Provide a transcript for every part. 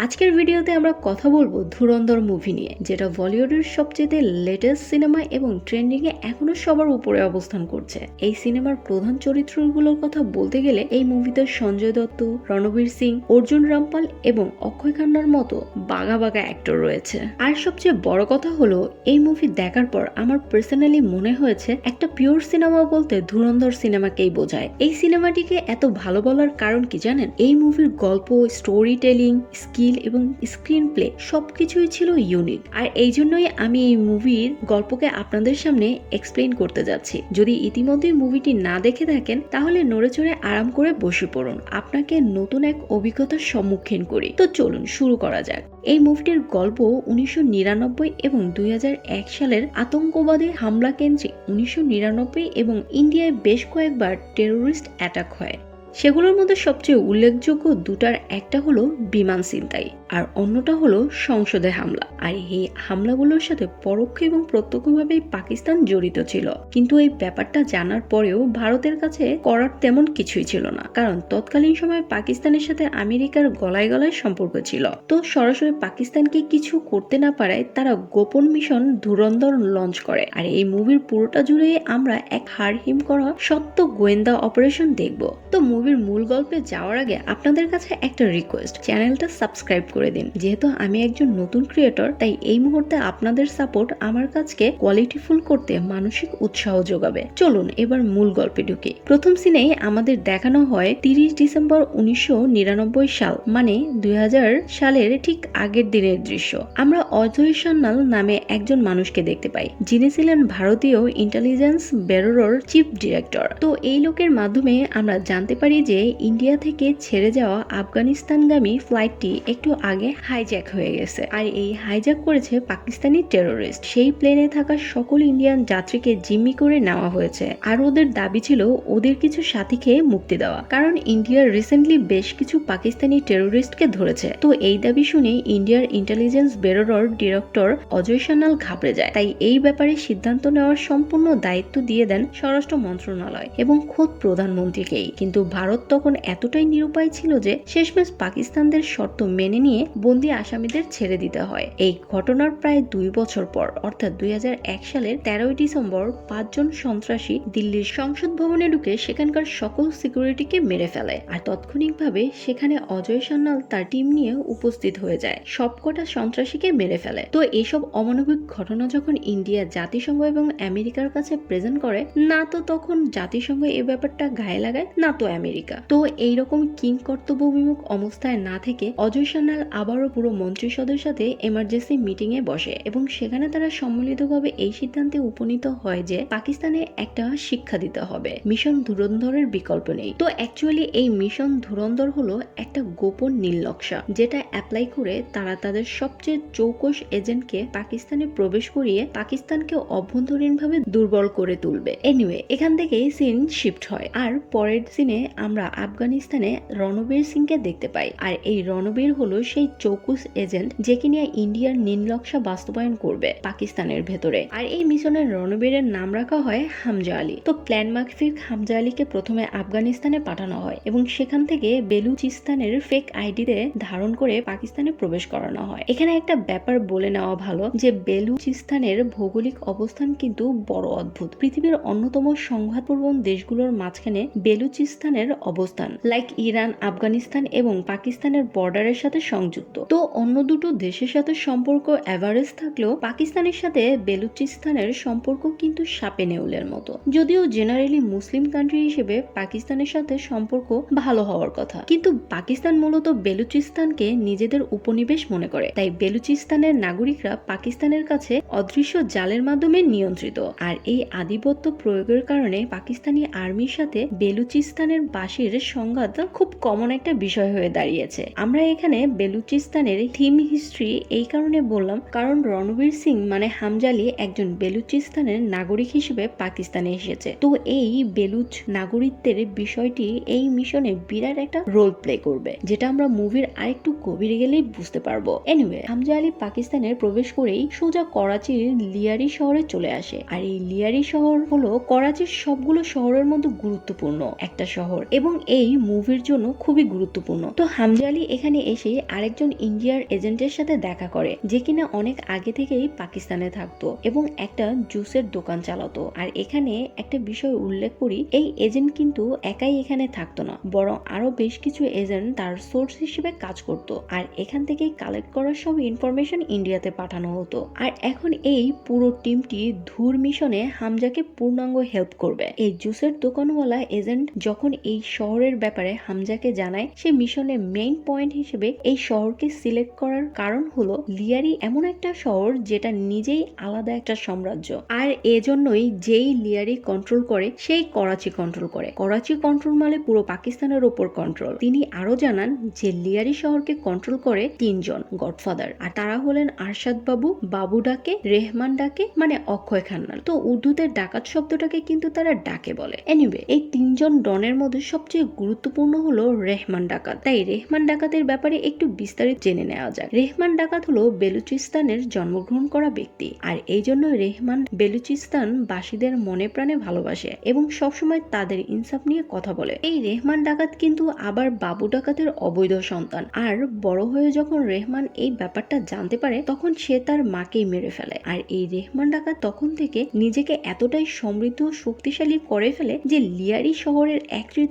আজকের ভিডিওতে আমরা কথা বলবো ধুরন্ধর মুভি নিয়ে, যেটা বলিউডের সবচেয়ে লেটেস্ট সিনেমা এবং ট্রেন্ডিং এ এখনো সবার উপরে অবস্থান করছে। এই সিনেমার প্রধান চরিত্রগুলোর কথা বলতে গেলে এই মুভিতে সঞ্জয় দত্ত, রণবীর সিং, অর্জুন রামপাল এবং অক্ষয় খান্নার মতো বাঘা বাঘা অ্যাক্টর রয়েছে। আর সবচেয়ে বড় কথা হলো এই মুভি দেখার পর আমার পার্সোনালি মনে হয়েছে একটা পিওর সিনেমা বলতে ধুরন্ধর সিনেমাকেই বোঝায়। এই সিনেমাটিকে এত ভালো বলার কারণ কি জানেন? এই মুভির গল্প, স্টোরি টেলিং, স্কিল এবং স্ক্রিন প্লে সবকিছুই ছিল ইউনিক। আর এই জন্যই আমি এই মুভির গল্পকে আপনাদের সামনে এক্সপ্লেইন করতে যাচ্ছি। যদি ইতিমধ্যে মুভিটি না দেখে থাকেন তাহলে নড়ে চড়ে আরাম করে বসে পড়ুন, আপনাকে নতুন এক অভিজ্ঞতার সম্মুখীন করি। তো চলুন শুরু করা যাক। এই মুভিটির গল্প 1999 এবং 2001 সালের আতঙ্কবাদী হামলা কেন্দ্রে 1999 এবং ইন্ডিয়ায় বেশ কয়েকবার টেরোরিস্ট অ্যাটাক হয়। সেগুলোর মধ্যে সবচেয়ে উল্লেখযোগ্য দুটার একটা হলো বিমান ছিনতাই আর অন্যটা হলো সংসদে হামলা। আর এই হামলাগুলোর সাথে পরোক্ষ এবং প্রত্যক্ষভাবেই পাকিস্তান জড়িত ছিল। কিন্তু এই ব্যাপারটা জানার পরেও ভারতের কাছে করার তেমন কিছুই ছিল না, কারণ তৎকালীন সময়ে পাকিস্তানের সাথে আমেরিকার গলায় গলায় সম্পর্ক ছিল। তো সরাসরি পাকিস্তানকে কিছু করতে না পারায় তারা গোপন মিশন ধুরন্ধর লঞ্চ করে। আর এই মুভির পুরোটা জুড়ে আমরা এক হাড়হিম করা সত্য গোয়েন্দা অপারেশন দেখব। তো মুভির মূল গল্পে যাওয়ার আগে আপনাদের কাছে একটা রিকোয়েস্ট, চ্যানেলটা সাবস্ক্রাইব করে দিন। যেহেতু আমি একজন নতুন ক্রিয়েটর, তাই এই মুহূর্তে আপনাদের সাপোর্ট আমার কাজকে কোয়ালিটিফুল করতে মানসিক উৎসাহ যোগাবে। চলুন এবার মূল গল্পে ঢুকি। প্রথম সিনেই আমাদের দেখানো হয় 30 ডিসেম্বর 1999 সাল, মানে 2000 সালের ঠিক আগের দিনের দৃশ্য। আমরা অজয় সান্যাল নামে একজন মানুষকে দেখতে পাই, যিনি ছিলেন ভারতীয় ইন্টেলিজেন্স ব্যুরোর চিফ ডিরেক্টর। তো এই লোকের মাধ্যমে আমরা জানতে পারি যে ইন্ডিয়া থেকে ছেড়ে যাওয়া আফগানিস্তানগামী ফ্লাইটটি একটু আগে হাইজ্যাক হয়ে গেছে। আর এই হাইজ্যাক করেছে পাকিস্তানি টেরোরিস্ট। সেই প্লেনে থাকা সকল ইন্ডিয়ান যাত্রীকে জিম্মি করে নেওয়া হয়েছে। আর ওদের দাবি ছিল ওদের কিছু সাথীকে মুক্তি দেওয়া, কারণ ইন্ডিয়ার রিসেন্টলি বেশ কিছু পাকিস্তানি টেরোরিস্টকে ধরেছে। তো এই দাবি শুনে ইন্ডিয়ার ইন্টেলিজেন্স ব্যুরোর ডিরেক্টর অজয় সান্যাল ঘাবড়ে যায়। তাই এই ব্যাপারে সিদ্ধান্ত নেওয়ার সম্পূর্ণ দায়িত্ব দিয়ে দেন স্বরাষ্ট্র মন্ত্রণালয় এবং খোদ প্রধানমন্ত্রীকেই। কিন্তু ভারত তখন এতটাই নিরুপায় ছিল যে শেষমেশ পাকিস্তানদের শর্ত মেনে নিয়ে বন্দী আসামিদের ছেড়ে দিতে হয়। এই ঘটনার প্রায় 2 বছর পর, অর্থাৎ 2001 সালের 13 ডিসেম্বর 5 জন সন্ত্রাসী দিল্লির সংসদ ভবনে ঢুকে সেখানকার সকল সিকিউরিটিকে মেরে ফেলে। আর তাৎক্ষণিকভাবে সেখানে অজয় সান্যাল তার টিম নিয়ে উপস্থিত হয়ে যায়, সবকটা সন্ত্রাসীকে মেরে ফেলে। তো এইসব অমানবিক ঘটনা যখন ইন্ডিয়া জাতিসংঘ এবং আমেরিকার কাছে প্রেজেন্ট করে, না তো তখন জাতিসংঘ এই ব্যাপারটা গায়ে লাগায়, না তো আমেরিকা। তো এইরকম কিং কর্তব্য বিমুখ অবস্থায় না থেকে অজয় সান্যাল আবারও পুরো মন্ত্রিসদের সাথে এমার্জেন্সি মিটিং এ বসে এবং সেখানে তারা সম্মিলিতভাবে এই সিদ্ধান্তে উপনীত হয় যে পাকিস্তানে একটা শিক্ষা দিতে হবে, মিশন ধুরন্ধরের বিকল্প নেই। তো অ্যাকচুয়ালি এই মিশন ধুরন্ধর হলো একটা গোপন নীল নকশা, যেটা অ্যাপ্লাই করে তারা তাদের সবচেয়ে চৌকস এজেন্টকে পাকিস্তানে প্রবেশ করিয়ে পাকিস্তানকে অভ্যন্তরীণভাবে দুর্বল করে তুলবে। এনিওয়ে, এখান থেকেই সিন শিফট হয়। আর পরের সিনে আমরা আফগানিস্তানে রণবীর সিংকে দেখতে পাই। আর এই রণবীর হলো সেই চৌকুস এজেন্ট যে কিনা ইন্ডিয়ার নীল নকশা বাস্তবায়ন করবে পাকিস্তানের ভেতরে। আর এই মিশনের রণবীরের নাম রাখা হয় হামজা আলী। তো প্ল্যান মাফিক হামজা আলীকে প্রথমে আফগানিস্তানে পাঠানো হয় এবং সেখান থেকে বেলুচিস্তানের ফেক আইডিতে ধারণ করে পাকিস্তানে প্রবেশ করানো হয়। এখানে একটা ব্যাপার বলে নেওয়া ভালো যে বেলুচিস্তানের ভৌগোলিক অবস্থান কিন্তু বড় অদ্ভুত। পৃথিবীর অন্যতম সংঘাতপ্রবণ দেশগুলোর মাঝখানে বেলুচিস্তানের অবস্থান লাইক ইরান, আফগানিস্তান এবং পাকিস্তানের বর্ডারের সাথে সংযুক্ত। তো অন্য দুটো দেশের সাথে সম্পর্ক এভারেজ থাকলেও পাকিস্তানের সাথে বেলুচিস্তানের সম্পর্ক কিন্তু সাপে নেউলের মতো। যদিও জেনারেলি মুসলিম কান্ট্রি হিসেবে পাকিস্তানের সাথে সম্পর্ক ভালো হওয়ার কথা, কিন্তু পাকিস্তান মূলত বেলুচিস্তানকে নিজেদের উপনিবেশ মনে করে। তাই বেলুচিস্তানের নাগরিকরা পাকিস্তানের কাছে অদৃশ্য জালের মাধ্যমে নিয়ন্ত্রিত। আর এই আধিপত্য প্রয়োগের কারণে পাকিস্তানি আর্মির সাথে বেলুচিস্তানের বাসীর সংঘাত খুব কমন একটা বিষয় হয়ে দাঁড়িয়েছে। আমরা এখানে বেলুচিস্তানের থিম হিস্ট্রি এই কারণে বললাম কারণ রণবীর সিং মানে হামজা আলী একজন বেলুচিস্তানের নাগরিক হিসেবে পাকিস্তানে এসেছে। তো এই বেলুচ নাগরিকদের বিষয়টি এই মিশনে বিরাট একটা রোল প্লে করবে, যেটা আমরা মুভির আরেকটু গভীরে গেলেই বুঝতে পারবো। এনিওয়ে, হামজা আলী পাকিস্তানের প্রবেশ করেই সোজা করাচির লিয়ারি শহরে চলে আসে। আর এই লিয়ারি শহর হলো করাচির সবগুলো শহরের মধ্যে গুরুত্বপূর্ণ একটা শহর এবং এই মুভির জন্য খুবই গুরুত্বপূর্ণ। তো হামজা আলী এখানে এসে আরেকজন ইন্ডিয়ার এজেন্টের সাথে দেখা করে, যে কিনা অনেক আগে থেকেই পাকিস্তানে থাকতো এবং একটা জুসের দোকান চালাতো। আর এখানে একটা বিষয় উল্লেখ করি, এই এজেন্ট কিন্তু একাই এখানে থাকতো না, বরং আরো বেশ কিছু এজেন্ট তার সোর্স হিসেবে কাজ করত। আর এখান থেকেই কালেক্ট করা সব ইনফরমেশন ইন্ডিয়াতে পাঠানো হতো। আর এখন এই পুরো টিমটি ধুর মিশনে হামজাকে পূর্ণাঙ্গ হেল্প করবে। এই জুসের দোকানওয়ালা এজেন্ট যখন এই শহরের ব্যাপারে হামজাকে জানায়, সে মিশনের মেইন পয়েন্ট হিসেবে এই শহরকে সিলেক্ট করার কারণ হলো লিয়ারি এমন একটা শহর যেটা নিজেই আলাদা একটা সাম্রাজ্য। আর এজন্যই যেই লিয়ারি কন্ট্রোল করে সেই করাচি কন্ট্রোল করে। করাচি কন্ট্রোল মানে পুরো পাকিস্তানের উপর কন্ট্রোল। তিনি আরো জানান যে লিয়ারি শহরকে কন্ট্রোল করে তিনজন গডফাদার, আর তারা হলেন আরশাদ বাবু, বাবু ডাকে, রেহমান ডাকে মানে অক্ষয় খান্নাল। তো উর্দুতে ডাকাত শব্দটাকে কিন্তু তারা ডাকে বলে। এনিওয়ে, এই তিনজন ডনের মধ্যে সবচেয়ে গুরুত্বপূর্ণ হলো রেহমান ডাকাত। তাই রেহমান ডাকাতের ব্যাপারে একটু বিস্তারিত জেনে নেওয়া যাক। রেহমান ডাকাত হলো বেলুচিস্তানের জন্মগ্রহণ করা ব্যক্তি, আর এই জন্য রেহমান বেলুচিস্তান বাসীদের মনে প্রাণে ভালোবাসে এবং সবসময় তাদের ইনসাফ নিয়ে কথা বলে। এই রেহমান ডাকাত কিন্তু আবার বাবু ডাকাতের অবৈধ সন্তান। আর বড় হয়ে যখন রেহমান এই ব্যাপারটা জানতে পারে, তখন সে তার মাকেই মেরে ফেলে। আর এই রেহমান ডাকাত তখন থেকে নিজেকে এতটাই সমৃদ্ধ শক্তিশালী করে ফেলে যে লিয়ারি শহরের 1/3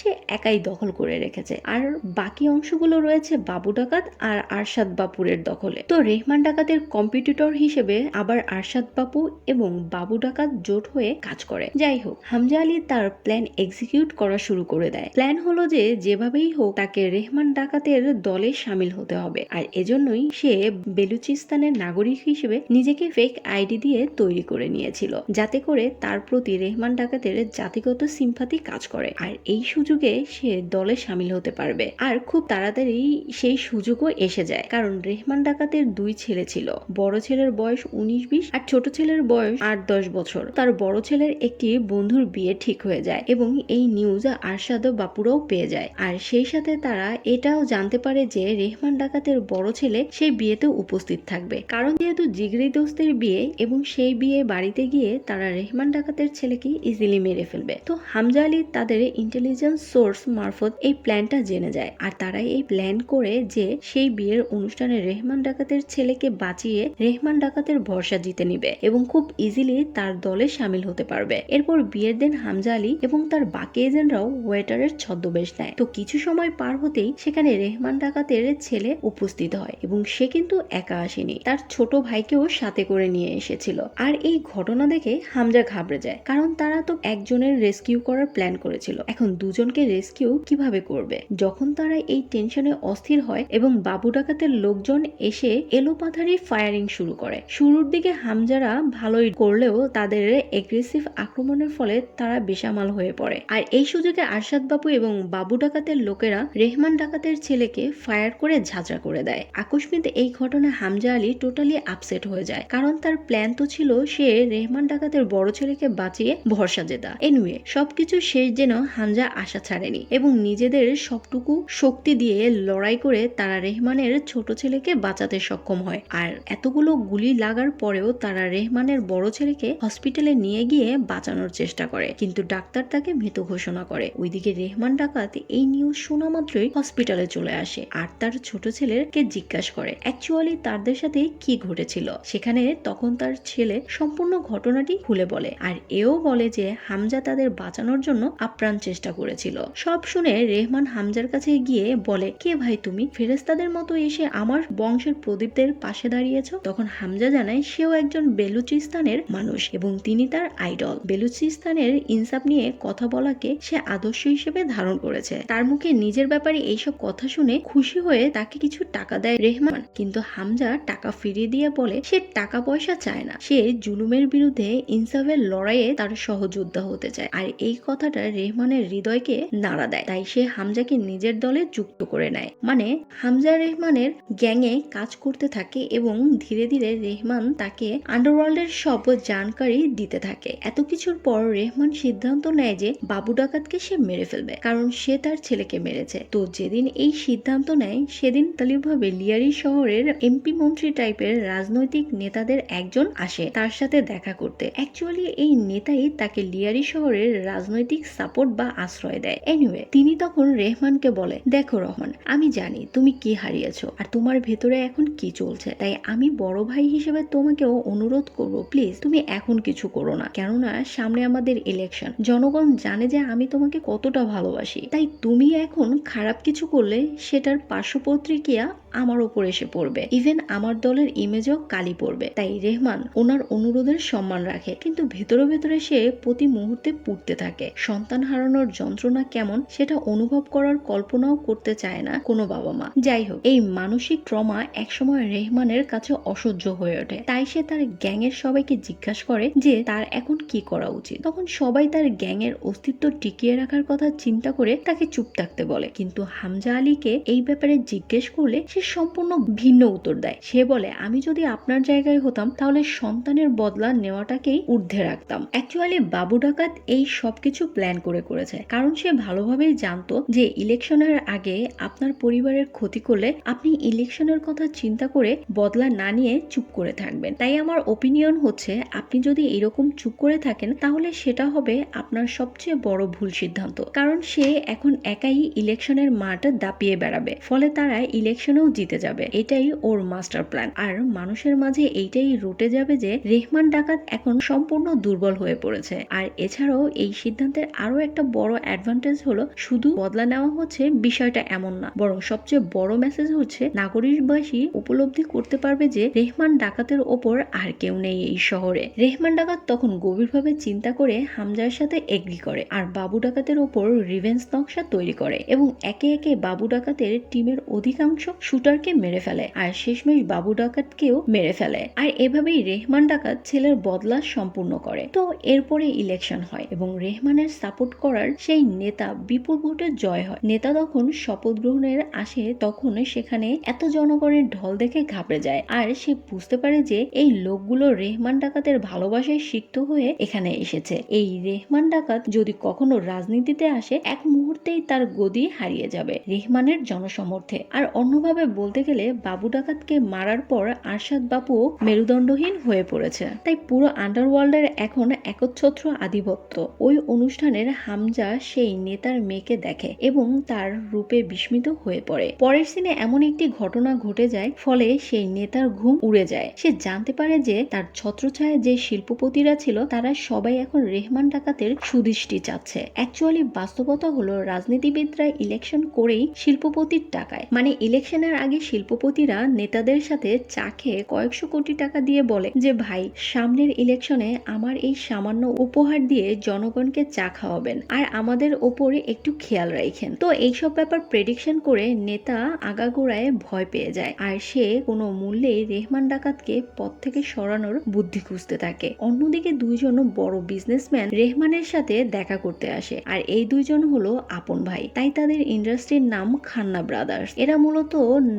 সে একাই দখল করে রেখেছে, আর বাকি অংশগুলো রয়েছে বাবু ডাকাত আর আরশাদ বাপুরের দখলে। তো রেহমান ডাকাতের কম্পিটিটর হিসেবে আবার আরশাদ বাপু এবং বাবু ডাকাত জোট হয়ে কাজ করে। যাই হোক, হামজা আলী তার প্ল্যান এক্সিকিউট করা শুরু করে দেয়। প্ল্যান হলো যে যেভাবেই হোক তাকে রেহমান ডাকাতের দলে সামিল হতে হবে। আর এজন্যই সে বেলুচিস্তানের নাগরিক হিসেবে নিজেকে ফেক আইডি দিয়ে তৈরি করে নিয়েছিল, যাতে করে তার প্রতি রেহমান ডাকাতের জাতিগত সিম্পাথি কাজ করে, আর এই সুযোগে সে দলে সামিল হতে পারবে। আর খুব তাড়াতাড়ি সেই সুযোগও এসে যায়, কারণ রেহমান ডাকাতের 2 ছেলে ছিল। বড় ছেলের বয়স 19-20 আর ছোট ছেলের বয়স 8-10 বছর। তার বড় ছেলের একটি বন্ধুর বিয়ে ঠিক হয়ে যায় এবং এই নিউজ আরশাদ বাপুরাও পেয়ে যায়। আর সেই সাথে তারা এটাও জানতে পারে যে রেহমান ডাকাতের বড় ছেলে সেই বিয়েতে উপস্থিত থাকবে, কারণ যেহেতু জিগরি দোস্তের বিয়ে এবং সেই বিয়ে বাড়িতে গিয়ে তারা রেহমান ডাকাতের ছেলেকে ইজিলি মেরে ফেলবে। তো হামজা আলী তাদের ইন্টেলিজেন্স সোর্স মারফত এই প্ল্যানটা জেনে যায়, আর তারা এই প্ল্যান করে যে সেই বিয়ের অনুষ্ঠানে রেহমান ডাকাতের ছেলেকে বাঁচিয়ে রেহমান ডাকাতের ভরসা জিতে নিবে এবং খুব ইজিলি তার দলে সামিল হতে পারবে। এরপর বিয়ের দিন হামজা আলী এবং তার বাকি এজেন্টরাও ওয়েটারের ছদ্মবেশ নেয়। তো কিছু সময় পার হতেই সেখানে রেহমান ডাকাতের ছেলে উপস্থিত হয় এবং সে কিন্তু একা আসেনি, তার ছোট ভাইকেও সাথে করে নিয়ে এসেছিল। আর এই ঘটনা দেখে হামজা ঘাবড়ে যায়, কারণ তারা তো একজনের রেস্কিউ করার প্ল্যান করেছিল, এখন দুজনকে রেস্কিউ কিভাবে করবে। যখন তারা এই টেনশনে অস্থির হয় এবং বাবু ডাকাতের লোকজন এসে এলোপাথারি ফায়ারিং শুরু করে। শুরুর দিকে হামজারা ভালোই করলেও তাদের এগ্রেসিভ আক্রমণের ফলে তারা বেসামাল হয়ে পড়ে। আর এই সুযোগে আরশাদ বাবু এবং বাবু ডাকাতের লোকেরা রেহমান ডাকাতের ছেলেকে ফায়ার করে ঝাঁঝরা করে দেয়। আকস্মিক এই ঘটনা হামজা আলী টোটালি আপসেট হয়ে যায়, কারণ তার প্ল্যান তো ছিল সে রেহমান ডাকাতের বড় ছেলেকে বাঁচিয়ে ভরসা জেতা। এনিওয়ে, সবকিছু শেষ যেন হামজা আশা ছাড়েনি এবং নিজেদের সবটুকু শক্তি দিয়ে লড়াই করে তারা রেহমানের ছোট ছেলেকে বাঁচাতে সক্ষম হয়। আর এতগুলো গুলি লাগার পরেও তারা রেহমানের বড় ছেলেকে হসপিটালে নিয়ে গিয়ে বাঁচানোর চেষ্টা করে, কিন্তু ডাক্তার তাকে মৃত ঘোষণা করে। ওইদিকে রেহমান ডাকাত এই নিউজ শোনা মাত্রই হসপিটালে চলে আসে আর তার ছোট ছেলেকে জিজ্ঞাসা করে অ্যাকচুয়ালি তাদের সাথে কি ঘটেছিল। সেখানে তখন তার ছেলে সম্পূর্ণ ঘটনাটি খুলে বলে, আর এও বলে যে হামজা তাদের বাঁচানোর জন্য আপ্রাণ চেষ্টা করেছিল। সব শুনে রেহমান হামজার কাছে গিয়ে বলে, কে ভাই তুমি, ফেরেশতাদের মতো এসে আমার বংশের প্রদীপদের পাশে দাঁড়িয়েছ। তখন হামজা জানায় সেও একজন বেলুচিস্তানের মানুষ এবং তিনি তার আইডল। বেলুচিস্তানের ইনসাফ নিয়ে কথা বলাকে সে আদর্শ হিসেবে ধারণ করেছে। তার মুখে নিজের ব্যাপারে এইসব কথা শুনে খুশি হয়ে তাকে কিছু টাকা দেয় রেহমান, কিন্তু হামজা টাকা ফিরিয়ে দিয়ে বলে সে টাকা পয়সা চায় না, সে জুলুমের বিরুদ্ধে ইনসাফের লড়াইয়ে তার সহযোদ্ধা হতে চায়। আর এই কথাটা রেহমানের হৃদয়কে নাড়া দেয়, তাই সে হামজাকে নিজের দলে যুক্ত করে নেয়। মানে হামজা রেহমানের গ্যাংয়ে কাজ করতে থাকে এবং ধীরে ধীরে রেহমান তাকে আন্ডারওয়ার্ল্ডের সব জানকারি দিতে থাকে। এত কিছুর পর রেহমান সিদ্ধান্ত নেয় যে বাবু ডাকাতকে সে মেরে ফেলবে, কারণ সে তার ছেলেকে মেরেছে। তো যেদিন এই সিদ্ধান্ত নেয় সেদিন তালিভাবে লিয়ারি শহরের এমপি মন্ত্রী টাইপের রাজনৈতিক নেতাদের একজন আসে তার সাথে দেখা করতে। অ্যাকচুয়ালি এই নেতাই তাকে লিয়ারি শহরের রাজনৈতিক সাপোর্ট সাপোর্ট বা আশ্রয় দেয়। এনিওয়ে তিনি তখন রেহমানকে বলে, দেখো রহমান, আমি জানি তুমি কি হারিয়েছো আর তোমার ভেতরে এখন কি চলছে, তাই আমি বড় ভাই হিসেবে তোমাকেও অনুরোধ করবো, প্লিজ তুমি এখন কিছু করো না, কেননা সামনে আমাদের ইলেকশন, জনগণ জানে যে আমি তোমাকে কতটা ভালোবাসি, তাই তুমি এখন খারাপ কিছু করলে সেটার পার্শ্বপ্রতিক্রিয়া আমার উপর এসে পড়বে, ইভেন আমার দলের ইমেজও কালি পড়বে। তাই রেহমান ওনার অনুরোধের সম্মান রাখে, কিন্তু ভেতরে ভেতরে সে প্রতি মুহূর্তে পুড়তে থাকে। সন্তান হারানোর যন্ত্রণা কেমন সেটা অনুভব করার কল্পনাও করতে চায় না কোনো বাবা মা। যাই হোক, এই মানসিক ট্রমা একসময় রেহমানের কাছে অসহ্য হয়ে ওঠে, তাই সে তার গ্যাংয়ের সবাইকে জিজ্ঞাসা করে যে তার এখন কি করা উচিত। তখন সবাই তার গ্যাংয়ের অস্তিত্ব টিকিয়ে রাখার কথা চিন্তা করে তাকে চুপ থাকতে বলে, কিন্তু হামজা আলীকে এই ব্যাপারে জিজ্ঞেস করলে সে সম্পূর্ণ ভিন্ন উত্তর দেয়। সে বলে, আমি যদি আপনার জায়গায় হতাম তাহলে সন্তানের বদলা নেওয়াটাকেই ঊর্ধ্বে রাখতাম। অ্যাকচুয়ালি বাবু ডাকাত এই সবকিছু প্ল্যান করেছে, কারণ সে ভালোভাবেই জানতো যে ইলেকশনের আগে আপনার পরিবারের ক্ষতি করলে আপনি ইলেকশনের কথা চিন্তা করে বদলা না নিয়ে চুপ করে থাকবেন। তাই আমার ওপিনিয়ন হচ্ছে, আপনি যদি এরকম চুপ করে থাকেন তাহলে সেটা হবে আপনার সবচেয়ে বড় ভুল সিদ্ধান্ত, কারণ সে এখন একাই ইলেকশনের মাঠ দাপিয়ে বেড়াবে, ফলে তারা ইলেকশনেও জিতে যাবে। এটাই ওর মাস্টার প্ল্যান। আর মানুষের মাঝে এইটাই রটে যাবে যে রেহমান ডাকাত এখন সম্পূর্ণ দুর্বল হয়ে পড়েছে। আর এছাড়াও এই সিদ্ধান্তের আরো একটা বড় অ্যাডভান্টেজ হলো, শুধু বদলা নেওয়া হচ্ছে বিষয়টা এমন না, বরং সবচেয়ে বড় মেসেজ হচ্ছে নাগরিকবাসী উপলব্ধি করতে পারবে যে রেহমান ডাকাতের ওপর আর কেউ নেই এই শহরে। রেহমান ডাকাত তখন গভীরভাবে চিন্তা করে হামজার সাথে এগ্রি করে আর বাবু ডাকাতের ওপর রিভেঞ্জ নকশা তৈরি করে এবং একে একে বাবু ডাকাতের টিমের অধিকাংশ শুটারকে মেরে ফেলে আর শেষমেশ বাবু ডাকাতকেও মেরে ফেলে। আর এভাবেই রেহমান ডাকাত ছেলের বদলা সম্পূর্ণ করে। তো এরপরে ইলেকশন হয় এবং রেহমানের সাপোর্ট করার সেই নেতা বিপুল ভোটে জয় হয়। নেতা তখন শপথ গ্রহণের আসে, তখন সেখানে এত জনগণের ঢল দেখে ঘাবড়ে যায় আর সে বুঝতে পারে যে এই লোকগুলো রেহমান ডাকাতের ভালোবাসায় সিক্ত হয়ে এখানে এসেছে। এই রেহমান ডাকাত যদি কখনো রাজনীতিতে আসে এক মুহূর্তেই তার গদি হারিয়ে যাবে রেহমানের জনসমর্থে। আর অন্যভাবে বলতে গেলে বাবু ডাকাতকে মারার পর আরশাদ বাপু মেরুদণ্ডহীন হয়ে পড়েছে, তাই পুরো আন্ডারওয়ার্ল্ডের এখন একচ্ছত্র আধিপত্য। ওই অনুষ্ঠানের হামজা সেই নেতার মেয়েকে দেখে এবং তার রূপে বিস্মিত হয়ে পড়ে। পরের সিনে এমন একটি ঘটনা ঘটে যায়, ফলে সেই নেতার ঘুম উড়ে যায়। সে জানতে পারে যে তার ছত্রছায়ায় যে শিল্পপতিরা ছিল তারা সবাই এখন রেহমান ডাকাতের সুদৃষ্টি চাচ্ছে। অ্যাকচুয়ালি বাস্তবতা হলো, রাজনীতিবিদরা ইলেকশন করেই শিল্পপতির টাকায়, মানে ইলেকশনের আগে শিল্পপতিরা নেতাদের সাথে চা খেয়ে কয়েকশো কোটি টাকা দিয়ে বলে যে ভাই, সামনের ইলেকশনে আমার এই সামান্য উপহার দিয়ে জনগণকে চা খাওয়াবেন আর আমাদের ওপরে একটু খেয়াল রাখেন। তো এইসব ব্যাপার প্রেডিকশন করে নেতা আগাগোড়ায় ভয় পেয়ে যায় আর সে কোনো মূল্যে রেহমান ডাকাতকে পথ থেকে সরানোর বুদ্ধি খুঁজতে থাকে। অন্যদিকে দুইজন বড় বিজনেসম্যান রেহমানের সাথে দেখা করতে আসে আর এই দুইজন হলো আপন ভাই, তাই তাদের ইন্ডাস্ট্রির নাম খান্না ব্রাদার্স। এরা মূলত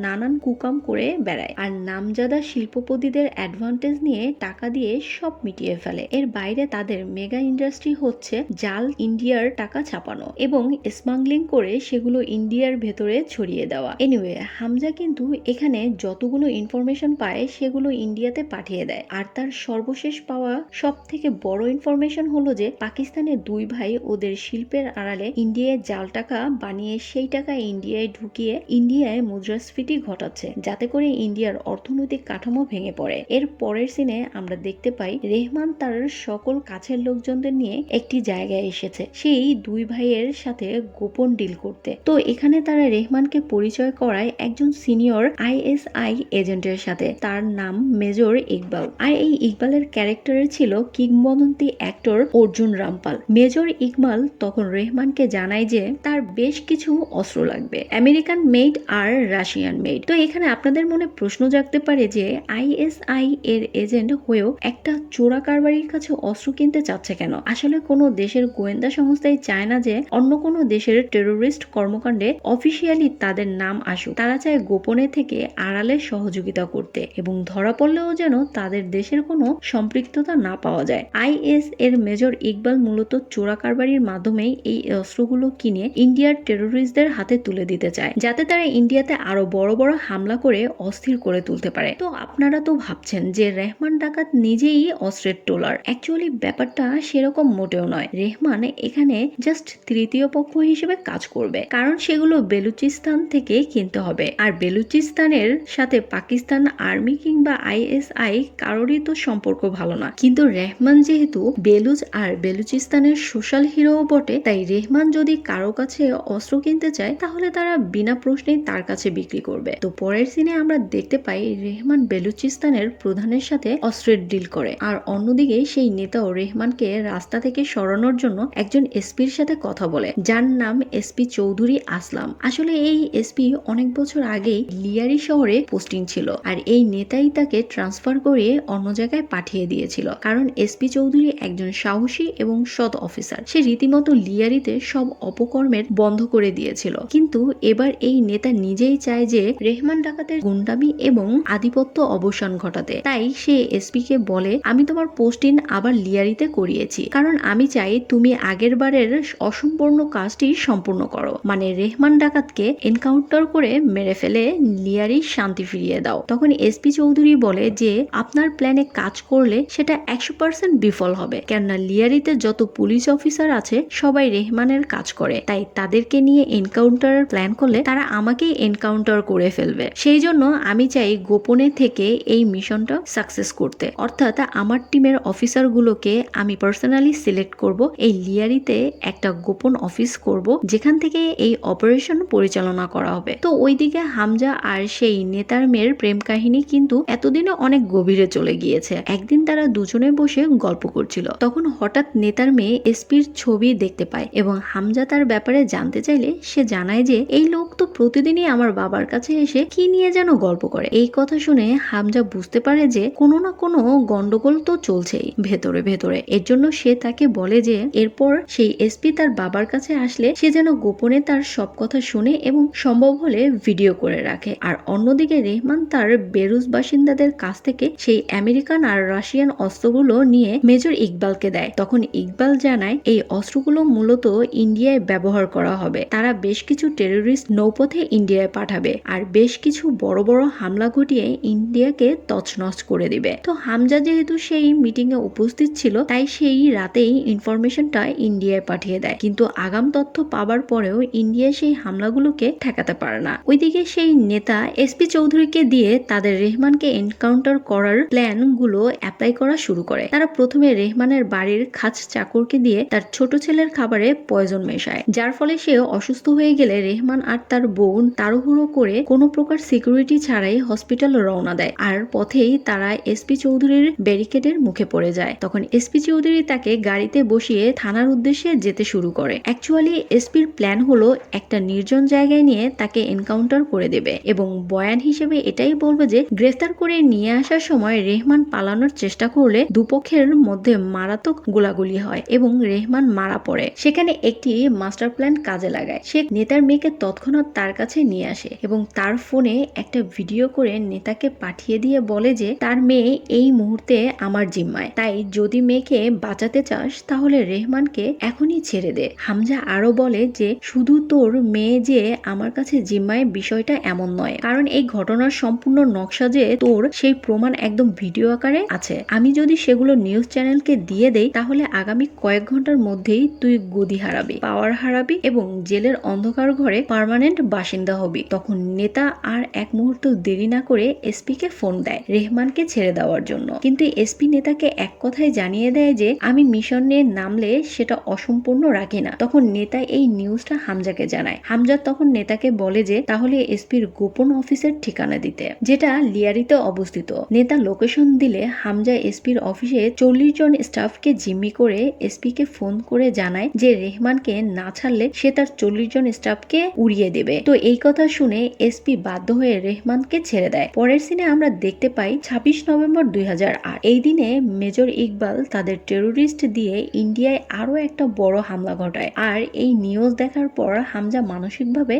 নানান কুকাম করে বেড়ায় আর নামজাদা শিল্পপতিদের অ্যাডভান্টেজ নিয়ে টাকা দিয়ে সব মিটিয়ে ফেলে। এর বাইরে তাদের মেগা ইন্ডাস্ট্রি হচ্ছে জাল ইন্ডিয়ার টাকা ছাপানো এবং স্মাগলিং করে সেগুলো ইন্ডিয়ার ভেতরে ছড়িয়ে দেওয়া। এনিওয়ে, হামজা কিন্তু এখানে যতগুলো ইনফরমেশন পায় সেগুলো ইন্ডিয়াতে পাঠিয়ে দেয়। আর তার সর্বশেষ পাওয়া সব থেকে বড় ইনফরমেশন হলো যে পাকিস্তানের দুই ভাই ওদের শিল্পের আড়ালে ইন্ডিয়ায় জাল টাকা বানিয়ে সেই টাকা ইন্ডিয়ায় ঢুকিয়ে ইন্ডিয়ায় মুদ্রাস্ফীতি ঘটাচ্ছে, যাতে করে ইন্ডিয়ার অর্থনৈতিক কাঠামো ভেঙে পড়ে। এর পরের সিনে আমরা দেখতে পাই রেহমান তার সকল কাছের লোকজনদের নিয়ে একটি জায়গায় এসেছে সেই দুই ভাইয়ের সাথে গোপন ডিল করতে। তো এখানে তারা রেহমানকে পরিচয় করায় একজন সিনিয়র ISI এজেন্টের সাথে, তার নাম মেজর ইকবাল। আর এই ইকবালের ক্যারেক্টারে ছিল কিংবদন্তি অ্যাক্টর অর্জুন রামপাল। মেজর ইকবাল তখন রেহমানকে জানায় যে তার বেশ কিছু অস্ত্র লাগবে, আমেরিকান মেড আর রাশিয়ান মেড। তো এখানে আপনাদের মনে প্রশ্ন জাগতে পারে যে ISI এর এজেন্ট হয়েও একটা চোরা কারবারির কাছে অস্ত্র কিনতে চাচ্ছে কেন? আসলে কোনো দেশের গোয়েন্দা সংস্থাই চায় না যে অন্য কোনো দেশের টেরোরিস্ট কর্মকাণ্ডে অফিসিয়ালি তাদের নাম আসুক। তারা চায় গোপনে থেকে আড়ালে সহযোগিতা করতে এবং ধরা পড়লেও যেন তাদের দেশের কোনো সম্পৃক্ততা না পাওয়া যায়। IS এর মেজর ইকবাল মূলত চোরা কারবারির মাধ্যমেই এই অস্ত্রগুলো কিনে ইন্ডিয়ার টেরোরিস্টদের হাতে তুলে দিতে চায়, যাতে তারা ইন্ডিয়াতে আরো বড় বড় হামলা করে অস্থির করে তুলতে পারে। তো আপনারা তো ভাবছেন যে রেহমান ডাকাত নিজেই অস্ত্রের টোলার। অ্যাকচুয়ালি ব্যাপারটা সেরকম মোটেও নয়। রেহমান এখানে জাস্ট তৃতীয় পক্ষ হিসেবে কাজ করবে, কারণ সেগুলো বেলুচিস্তান থেকে কিনতে হবে। আর বেলুচিস্তানের সাথে পাকিস্তান আর্মি কিংবা ISI কারোরই তো সম্পর্ক ভালো না। কিন্তু রেহমান যেহেতু বেলুচ আর বেলুচিস্তানের সোশ্যাল হিরোও বটে, তাই রেহমান যদি কারো কাছে অস্ত্র কিনতে চায় তাহলে তারা বিনা প্রশ্নেই তার কাছে বিক্রি করবে। তো পরের সিনে আমরা দেখতে পাই রেহমান বেলুচিস্তানের প্রধানের সাথে অস্ত্রের ডিল করে, আর অন্যদিকে সেই নেতাও রেহমানকে রাস্তা থেকে সরানোর জন্য একজন এসপির সাথে কথা বলে, যার নাম এসপি চৌধুরী আসলাম। আসলে এই এসপি অনেক বছর আগেই লিয়ারি শহরে পোস্টিং ছিল, আর এই নেতাই তাকে ট্রান্সফার করে অন্য জায়গায় পাঠিয়ে দিয়েছিল, কারণ এসপি চৌধুরী একজন সাহসী এবং সৎ অফিসার। সে রীতিমতো লিয়ারিতে সব অপকর্মের বন্ধ করে দিয়েছিল। কিন্তু এবার এই নেতা নিজেই চায় যে রেহমান ডাকাতের গুন্ডামি এবং আধিপত্য অবসান ঘটাতে। তাই সে এসপি কে বলে, আমি তোমার পোস্টিং আবার লিয়ারিতে করিয়েছি, কারণ আমি চাই তুমি আগের বারের অসম্পূর্ণ কাজটি সম্পূর্ণ করো, মানে রেহমান ডাকাতকে এনকাউন্টার করে মেরে ফেলে লিয়ারি শান্তি ফিরিয়ে দাও। তখন এসপি চৌধুরী বলে যে আপনার প্ল্যানে কাজ করলে সেটা 100% বিফল হবে, কেননা লিয়ারিতে যত পুলিশ অফিসার আছে সবাই রেহমানের কাজ করে, তাই তাদেরকে নিয়ে এনকাউন্টারের প্ল্যান করলে তারা আমাকেই এনকাউন্টার করে ফেলবে। সেই জন্য আমি চাই গোপনে থেকে এই মিশনটা সাকসেস করতে, অর্থাৎ আমার টিমের অফিসার গুলোকে আমি পার্সোনালি সিলেক্ট করব, এই লিয়ারিতে একটা গোপন অফিস করব যেখান থেকে এই অপারেশন পরিচালনা করা হবে। তো ওইদিকে হামজা আর সেই নেতার মেয়ের প্রেম কাহিনী কিন্তু এতদিনে অনেক গভীরে চলে গিয়েছে। একদিন তারা দুজনে বসে গল্প করছিল, তখন হঠাৎ নেতার মেয়ে এসপির ছবি দেখতে পায় এবং হামজা তার ব্যাপারে জানতে চাইলে সে জানায় যে এই লোক তো প্রতিদিনই আমার বাবার কাছে এসে কি নিয়ে যেন গল্প করে। এই কথা শুনে হামজা বুঝতে পারে যে কোনো না কোনো গন্ডগোল তো চলছেই ভেতরে ভেতরে। এর জন্য সে তাকে বলে যে এরপর সেই এসপি তার বাবার কাছে আসলে সে যেন গোপনে তার সব কথা শুনে এবং সম্ভব হলে ভিডিও করে রাখে। আর অন্যদিকে রেহমান তার বেরুজ বাসিন্দাদের কাছ থেকে সেই আমেরিকান আর রাশিয়ান অস্ত্রগুলো নিয়ে মেজর ইকবালকে দেয়। তখন ইকবাল জানায় এই অস্ত্রগুলো মূলত ইন্ডিয়ায় ব্যবহার করা হবে। তারা বেশ কিছু টেররিস্ট নৌপথে ইন্ডিয়ায় পাঠাবে আর বেশ কিছু বড় বড় হামলা ঘটিয়ে ইন্ডিয়াকে তছনছ করে দিবে। তো হামজা যেহেতু সেই মিটিং এ উপস্থিত ছিল, তাই সেই রাতেই ইনফরমেশনটা ইন্ডিয়ায় পাঠিয়ে দেয়। কিন্তু আগাম তথ্য পাবার পরেও ইন্ডিয়া সেই হামলাগুলোকে ঠেকাতে পারে না। ওইদিকে সেই নেতা এসপি চৌধুরীকে দিয়ে তাদের রেহমানকে এনকাউন্টার করার প্ল্যান গুলো অ্যাপ্লাই করা শুরু করে। তারা প্রথমে রেহমানের বাড়ির খাস চাকরকে দিয়ে তার ছোট ছেলের খাবারে পয়জন মেশায়, যার ফলে সে অসুস্থ হয়ে গেলে রেহমান আর তার বোন তাড়াহুড়ো করে কোনো প্রকার সিকিউরিটি ছাড়াই হসপিটাল রওনা দেয়। আর পথেই তারা এসপি চৌধুরীর ব্যারিকেডের মুখে পড়ে যায়। তখন এসপি চৌধুরী তাকে গাড়িতে বসিয়ে থানার উদ্দেশ্যে যেতে শুরু করে। অ্যাকচুয়ালি এসপির প্ল্যান হলো একটা নির্জন জায়গায় নিয়ে তাকে এনকাউন্টার করে দেবে এবং বয়ান হিসেবে এটাই বলবে যে গ্রেফতার করে নিয়ে আসার সময় রেহমান পালানোর চেষ্টা করলে দুপক্ষের মধ্যে মারাত্মক গোলাগুলি হয় এবং রেহমান মারা পড়ে। সেখানে একটি মাস্টার প্ল্যান কাজে লাগায়। সে নেতার মেয়েকে তৎক্ষণাৎ তার কাছে নিয়ে আসে এবং তার ফোনে একটা ভিডিও করে নেতাকে পাঠিয়ে দিয়ে বলে যে তার মেয়ে এই মুহূর্তে আমার জিম্মায়, তাই যদি মেয়েকে বাঁচাতে চাস তাহলে রেহমানকে এখনই ছেড়ে দে। হামজা আরো বলে যে শুধু তোর মেয়ে যে আমার কাছে জিম্মায় বিষয়টা এমন নয়, কারণ এই ঘটনার সম্পূর্ণ নকশা যে তোর সেই প্রমাণ একদম ভিডিও আকারে আছে। আমি যদি সেগুলো নিউজ চ্যানেলকে দিয়ে দেই তাহলে আগামী কয়েক ঘন্টার মধ্যেই তুই গদি হারাবি, পাওয়ার হারাবি এবং জেলের অন্ধকার ঘরে পার্মানেন্ট বাসিন্দা হবি। তখন নেতা আর এক মুহূর্ত দেরি না করে এসপি কে ফোন দেয় রেহমানকে ছেড়ে দেওয়ার জন্য। কিন্তু এসপি নেতাকে এক কথায় জানিয়ে দেয় যে আমি মিশনে নামলে সেটা অসম্পূর্ণ রাখি না। তখন নেতা এই নিউজটা হামজাকে জানায়। হামজা তখন নেতাকে বলে যে তাহলে এসপির গোপন অফিসের ঠিকানা দিতে, যেটা লিয়ারিতে অবস্থিত। নেতা লোকেশন দিলে হামজা এসপির অফিসে 40 জন স্টাফকে জিম্মি করে এসপি কে ফোন করে জানায় যে রেহমানকে না ছাড়লে সে তার 40 জন স্টাফকে উড়িয়ে দেবে। তো এই কথা শুনে এসপি বাধ্য হয়ে রেহমানকে ছেড়ে দেয়। পরের সিনে আমরা দেখতে পাই 26 নভেম্বর 2008। এই দিনে মেজর ইকবাল তাদের টেরোরিস্ট দিয়ে ইন্ডিয়ায় আরো একটা বড় হামলা ঘটায়। আর এই নিউজ দেখার পর হামজা মানসিকভাবে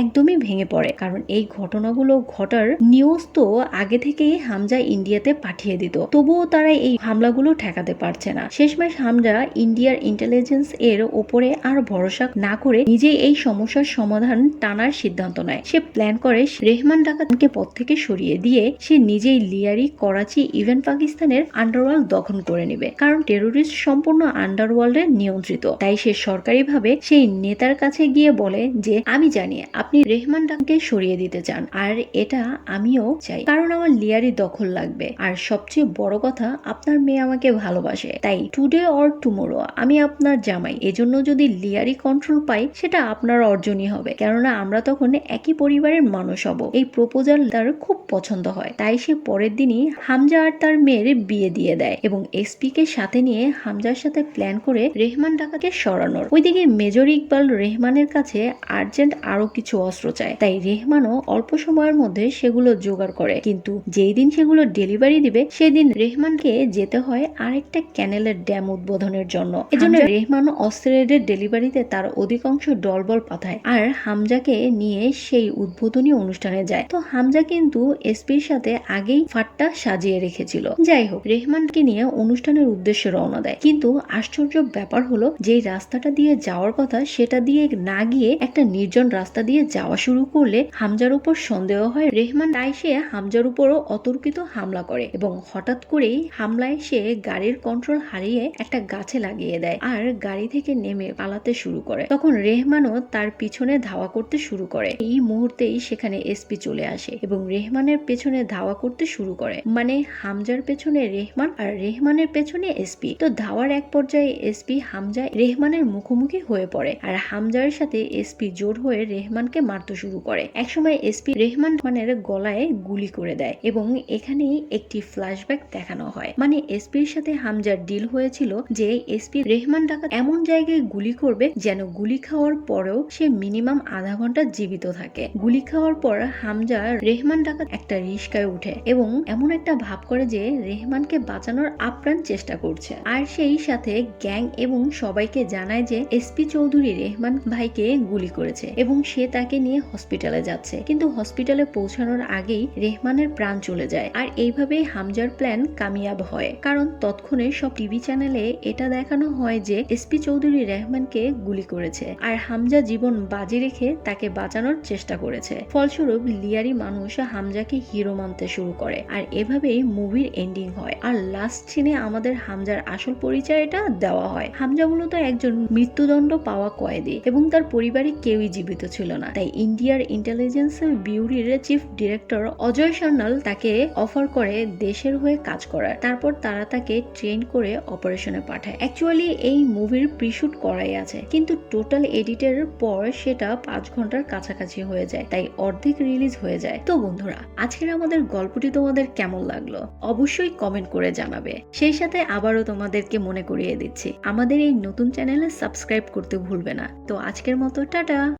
একদমই ভেঙে পড়ে, কারণ এই ঘটনাগুলো ঘটার নিউজ তো আগে থেকেই হামজা ইন্ডিয়াতে পাঠিয়ে দিত। তবুও তারা এই হামলাগুলো ঠেকাতে পারছে না। শেষমেশ হামজা ইন্ডিয়ার ইন্টেলিজেন্স এর ওপরে আর ভরসা না করে নিজেই এই সমস্যার সমাধান টানার সিদ্ধান্ত নেয়। সে প্ল্যান করে রেহমান ডাকাতকে পদ থেকে সরিয়ে দিয়ে সে নিজেই লিয়ারি, করাচি, ইভেন পাকিস্তানের আন্ডারওয়ার্ল্ড দখল করে নেবে, কারণ টেরোরিস্ট সম্পূর্ণ আন্ডারওয়ার্ল্ডে নিয়ন্ত্রিত। তাই সে সরকারিভাবে সেই নেতার কাছে গিয়ে বলে যে আমি জানি আপনি রেহমান ডাকাতকে সরিয়ে দিতে চান, আর এটা আমিও চাই, কারণ আমার লিয়ারি দখল লাগবে। আর সবচেয়ে বড় কথা, আপনার মেয়ে আমাকে ভালোবাসে, তাই টুডে অর টুমোরো আমি আপনার জামাই। এজন্য যদি লিয়ারি কন্ট্রোল পাই সেটা আপনার অর্জনই হবে, কেননা আমরা তখন একই পরিবারের মানুষ হব। এই প্রপোজাল তার খুব পছন্দ হয়, তাই সে পরের দিনই হামজা আর তার মেয়ের বিয়ে দিয়ে দেয় এবং এসপি কে সাথে নিয়ে হামজার সাথে প্ল্যান করে রেহমান ডাকাতকে সরানোর। ওইদিকে মেজর ইকবাল রেহমানের কাছে আর্জেন্ট আরো কিছু অস্ত্র চায়, তাই রেহমানও অল্প সময়ের মধ্যে সেগুলো জোগাড় করে। কিন্তু যেই দিন সেগুলো ডেলিভারি দিবে সেদিন রেহমানকে যেতে হয় আরেকটা ক্যানেলের ড্যাম উদ্বোধনের জন্য। এজন্য রেহমান অস্ত্রের ডেলিভারিতে তার অধিকাংশ দলবল পাঠায় আর হামজাকে নিয়ে সেই উদ্বোধনী অনুষ্ঠানে যায়। তো হামজা কিন্তু এসপির সাথে আগেই ফাটটা সাজিয়ে রেখেছিল। যাই হোক, রেহমানকে নিয়ে অনুষ্ঠানের উদ্দেশ্যে রওনা দেয়, কিন্তু আশ্চর্য ব্যাপার হলো যেই রাস্তাটা দিয়ে যাওয়ার কথা সেটা দিয়ে না গিয়ে একটা নির্জন রাস্তা দিয়ে যাওয়া শুরু করলে হামজার উপর সন্দেহ হয় রেহমান, তাই সে হামজার উপরও অতর্কিত হামলা করে এবং হঠাৎ করেই হামলায় সে গাড়ির কন্ট্রোল হারিয়ে একটা গাছে লাগিয়ে দেয় আর গাড়ি থেকে নেমে পালাতে শুরু করে। তখন রেহমানও তার পিছনে ধাওয়া করতে শুরু করে। এই মুহূর্তেই সেখানে এসপি চলে আসে এবং রেহমানের পেছনে ধাওয়া করতে শুরু করে, মানে হামজার পেছনে রেহমান আর রেহমানের পেছনে এসপি। তো ধাওয়ার এক পর্যায়ে এসপি হামজা রেহমানের মুখোমুখি হয়ে পড়ে আর হামজার সাথে এসপি জোর হয়ে রেহমানকে মারতে শুরু করে। একসময় এসপি রেহমানের গলায় গুলি করে দেয় এবং এখানেই একটি ফ্ল্যাশব্যাক দেখানো হয়। মানে এসপির সাথে হামজার ডিল হয়েছিল যে এসপি রেহমান ডাকাত এমন জায়গায় গুলি করবে যেন গুলি খাওয়ার পরেও সে মিনিমাম আধা ঘন্টা জীবিত থাকে। গুলি খাওয়ার পর হামজা রেহমান ডাকাত একটা রিস্কায় উঠে এবং এমন একটা ভাব করে যে রেহমানকে বাঁচানোর আপ্রাণ চেষ্টা করছে, আর সেই সাথে গ্যাং এবং সবাইকে জানায় যে এসপি চৌধুরী রেহমান ভাইকে গুলি করেছে এবং সে তাকে নিয়ে হসপিটালে যাচ্ছে। কিন্তু হসপিটালে পৌঁছানোর আগেই রেহমানের প্রাণ চলে যায়। আর এইভাবেই হামজার প্ল্যান কামিয়াব হয়, কারণ তৎক্ষণে সব টিভি চ্যানেলে এটা দেখানো হয় যে এসপি চৌধুরী রেহমানকে গুলি করেছে আর হামজা জীবন বাজি রেখে তাকে বাঁচানোর চেষ্টা করেছে। ফলস্বরূপ লিয়ারি মানুষ হামজাকে হিরো মানতে শুরু করে আর এভাবেই মুভির এন্ডিং হয়। আর লাস্ট সিনে আমাদের হামজার আসল পরিচয়টা দেওয়া হয়। হামজা মূলত একজন মৃত্যুদণ্ড পাওয়া কয়েদি এবং তার পরিবারে কেউই জীবিত ছিল না, তাই ইন্ডিয়ার ইন্টেলিজেন্স বিউরোর চিফ ডিরেক্টর অজয় সান্যাল তাকে অফার করে দেশের হয়ে কাজ করার। তারপর তারা তাকে ট্রেন করে অপারেশনে পাঠায়। অ্যাকচুয়ালি এই মুভির প্রিশুট করাই আছে, কিন্তু টোটাল এডিটের পর সেটা 5 ঘন্টার কাছাকাছি হয়ে যায়, তাই অর্ধেক রিলিজ হয়ে যায়। তো বন্ধুরা, আজকের আমাদের গল্পটি তোমাদের কেমন লাগলো অবশ্যই কমেন্ট করে জানাবে। সেই সাথে আবারও তোমাদেরকে মনে করিয়ে দিচ্ছি আমাদের এই নতুন চ্যানেলে সাবস্ক্রাইব করতে ভুলবে না। তো আজকের মতো টাটা।